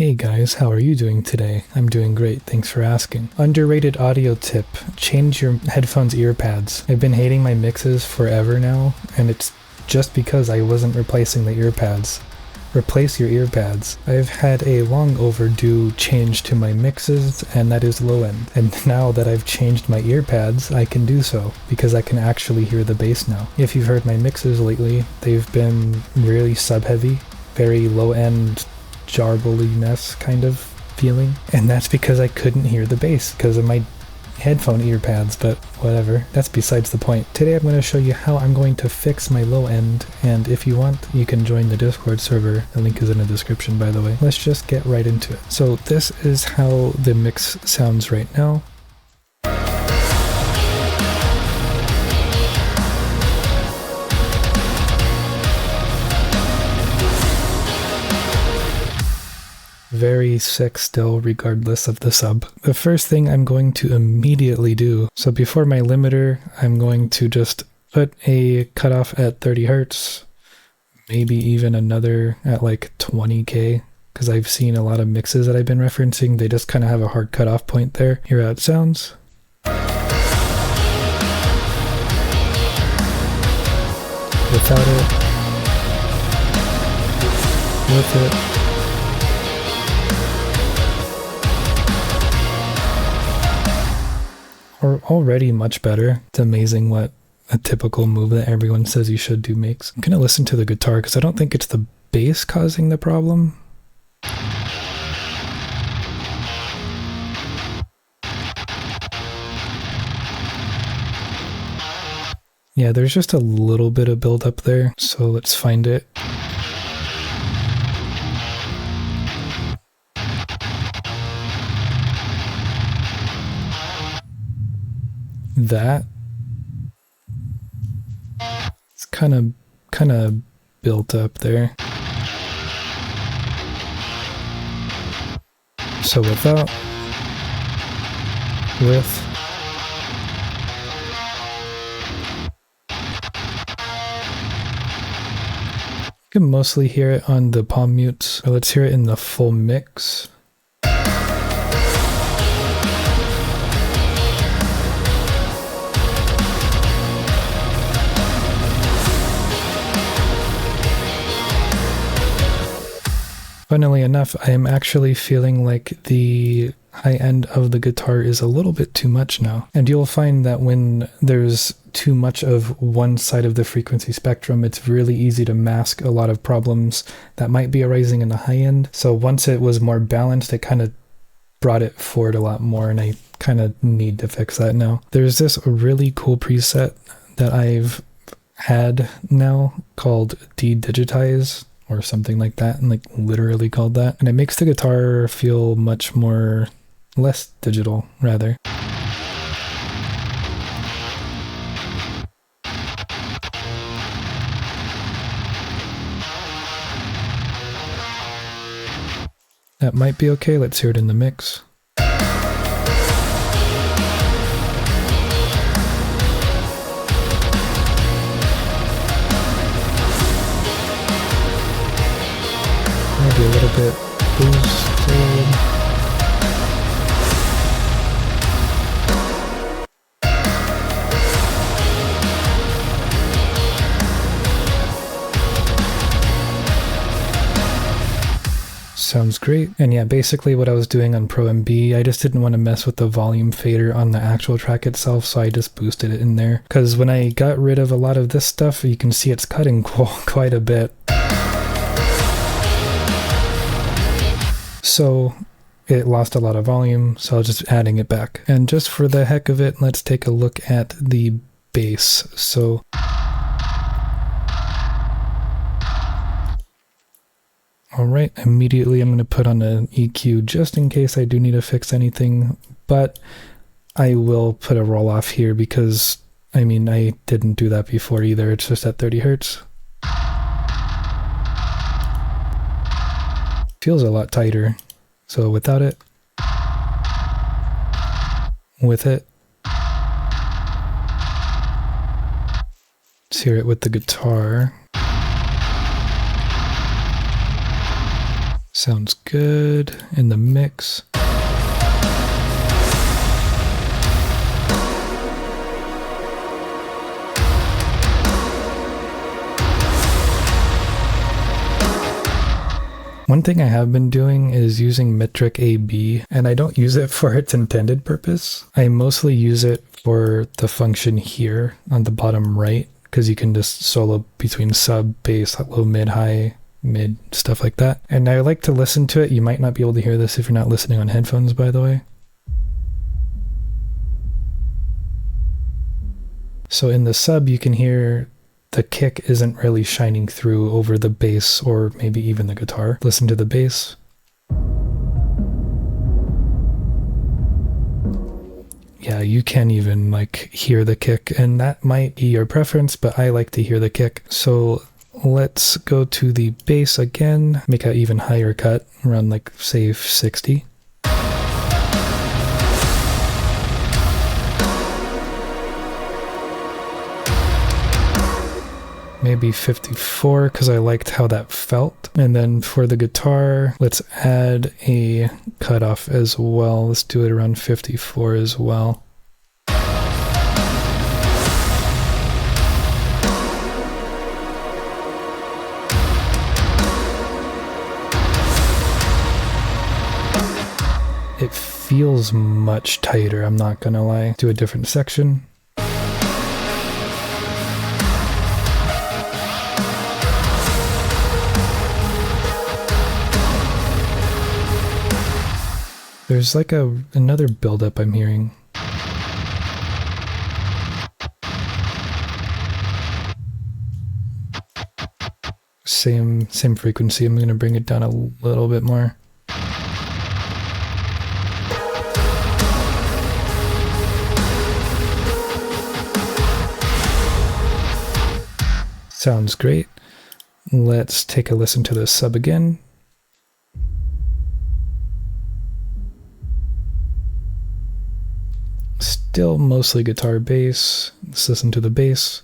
Hey guys, how are you doing today? I'm doing great, thanks for asking. Underrated audio tip, change your headphones ear pads. I've been hating my mixes forever now, and it's just because I wasn't replacing the ear pads. Replace your ear pads. I've had a long overdue change to my mixes, and that is low end. And now that I've changed my ear pads, I can do so, because I can actually hear the bass now. If you've heard my mixes lately, they've been really sub-heavy, very low end, jarbly-ness kind of feeling, and that's because I couldn't hear the bass because of my headphone ear pads, but whatever, that's besides the point. Today I'm going to show you how I'm going to fix my low end, and if you want, you can join the Discord server. The link is in the description, by the way. Let's just get right into it. So this is how the mix sounds right now. Very sick still, regardless of the sub. The first thing I'm going to immediately do, so before my limiter, I'm going to just put a cutoff at 30 Hertz, maybe even another at like 20K, because I've seen a lot of mixes that I've been referencing, they just kind of have a hard cutoff point there. Hear how it sounds. Without it. With it. Or already much better. It's amazing what a typical move that everyone says you should do makes. I'm gonna listen to the guitar because I don't think it's the bass causing the problem. Yeah, there's just a little bit of build up there, so let's find it. That it's kind of built up there. So without, with, you can mostly hear it on the palm mutes. So let's hear it in the full mix. Funnily enough, I am actually feeling like the high end of the guitar is a little bit too much now. And you'll find that when there's too much of one side of the frequency spectrum, it's really easy to mask a lot of problems that might be arising in the high end. So once it was more balanced, it kind of brought it forward a lot more, and I kind of need to fix that now. There's this really cool preset that I've had now called De-Digitize, or something like that, and like literally called that, and it makes the guitar feel much more, less digital rather. That might be okay. Let's hear it in the mix. Maybe a little bit boosted. Sounds great. And yeah, basically what I was doing on Pro MB, I just didn't want to mess with the volume fader on the actual track itself, so I just boosted it in there. Because when I got rid of a lot of this stuff, you can see it's cutting quite a bit. So it lost a lot of volume, so I was just adding it back. And just for the heck of it, let's take a look at the bass. So alright, immediately I'm going to put on an EQ just in case I do need to fix anything, but I will put a roll off here because, I mean, I didn't do that before either. It's just at 30 Hertz. Feels a lot tighter. So without it, with it, let's hear it with the guitar. Sounds good in the mix. One thing I have been doing is using metric AB, and I don't use it for its intended purpose. I mostly use it for the function here on the bottom right, because you can just solo between sub, bass, low, mid, high, mid, stuff like that. And I like to listen to it. You might not be able to hear this if you're not listening on headphones, by the way. So in the sub, you can hear the kick isn't really shining through over the bass or maybe even the guitar. Listen to the bass. Yeah, you can't even like hear the kick, and that might be your preference, but I like to hear the kick. So let's go to the bass again, make an even higher cut, around like say 60. Maybe 54 because I liked how that felt. And then for the guitar, let's add a cutoff as well. Let's do it around 54 as well. It feels much tighter, I'm not gonna lie. Do a different section. There's like another buildup I'm hearing. Same frequency. I'm gonna bring it down a little bit more. Sounds great. Let's take a listen to the sub again. Still mostly guitar bass. Let's listen to the bass.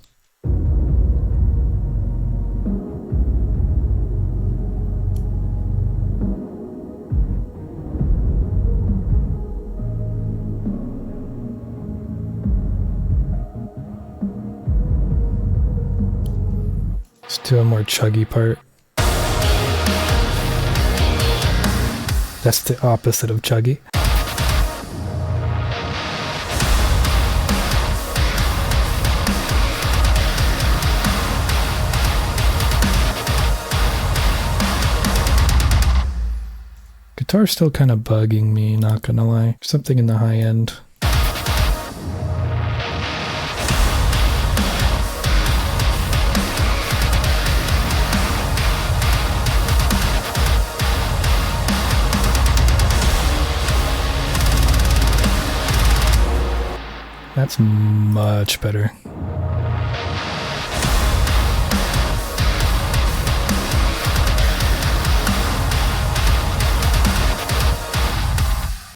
Let's do a more chuggy part. That's the opposite of chuggy. Guitar's still kind of bugging me, not gonna lie. Something in the high end. That's much better.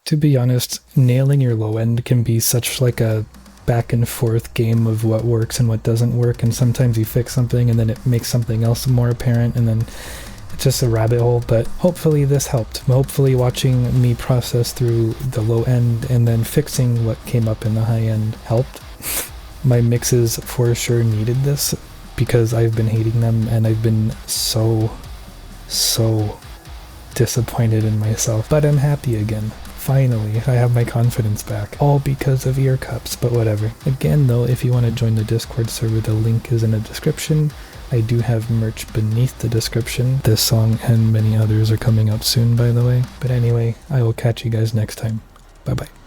To be honest, nailing your low end can be such like a back and forth game of what works and what doesn't work, and sometimes you fix something and then it makes something else more apparent, and then it's just a rabbit hole. But hopefully this helped. Hopefully watching me process through the low end and then fixing what came up in the high end helped. My mixes for sure needed this because I've been hating them, and I've been so disappointed in myself, but I'm happy again. Finally, I have my confidence back. All because of ear cups, but whatever. Again though, if you want to join the Discord server, the link is in the description. I do have merch beneath the description. This song and many others are coming out soon, by the way. But anyway, I will catch you guys next time. Bye bye.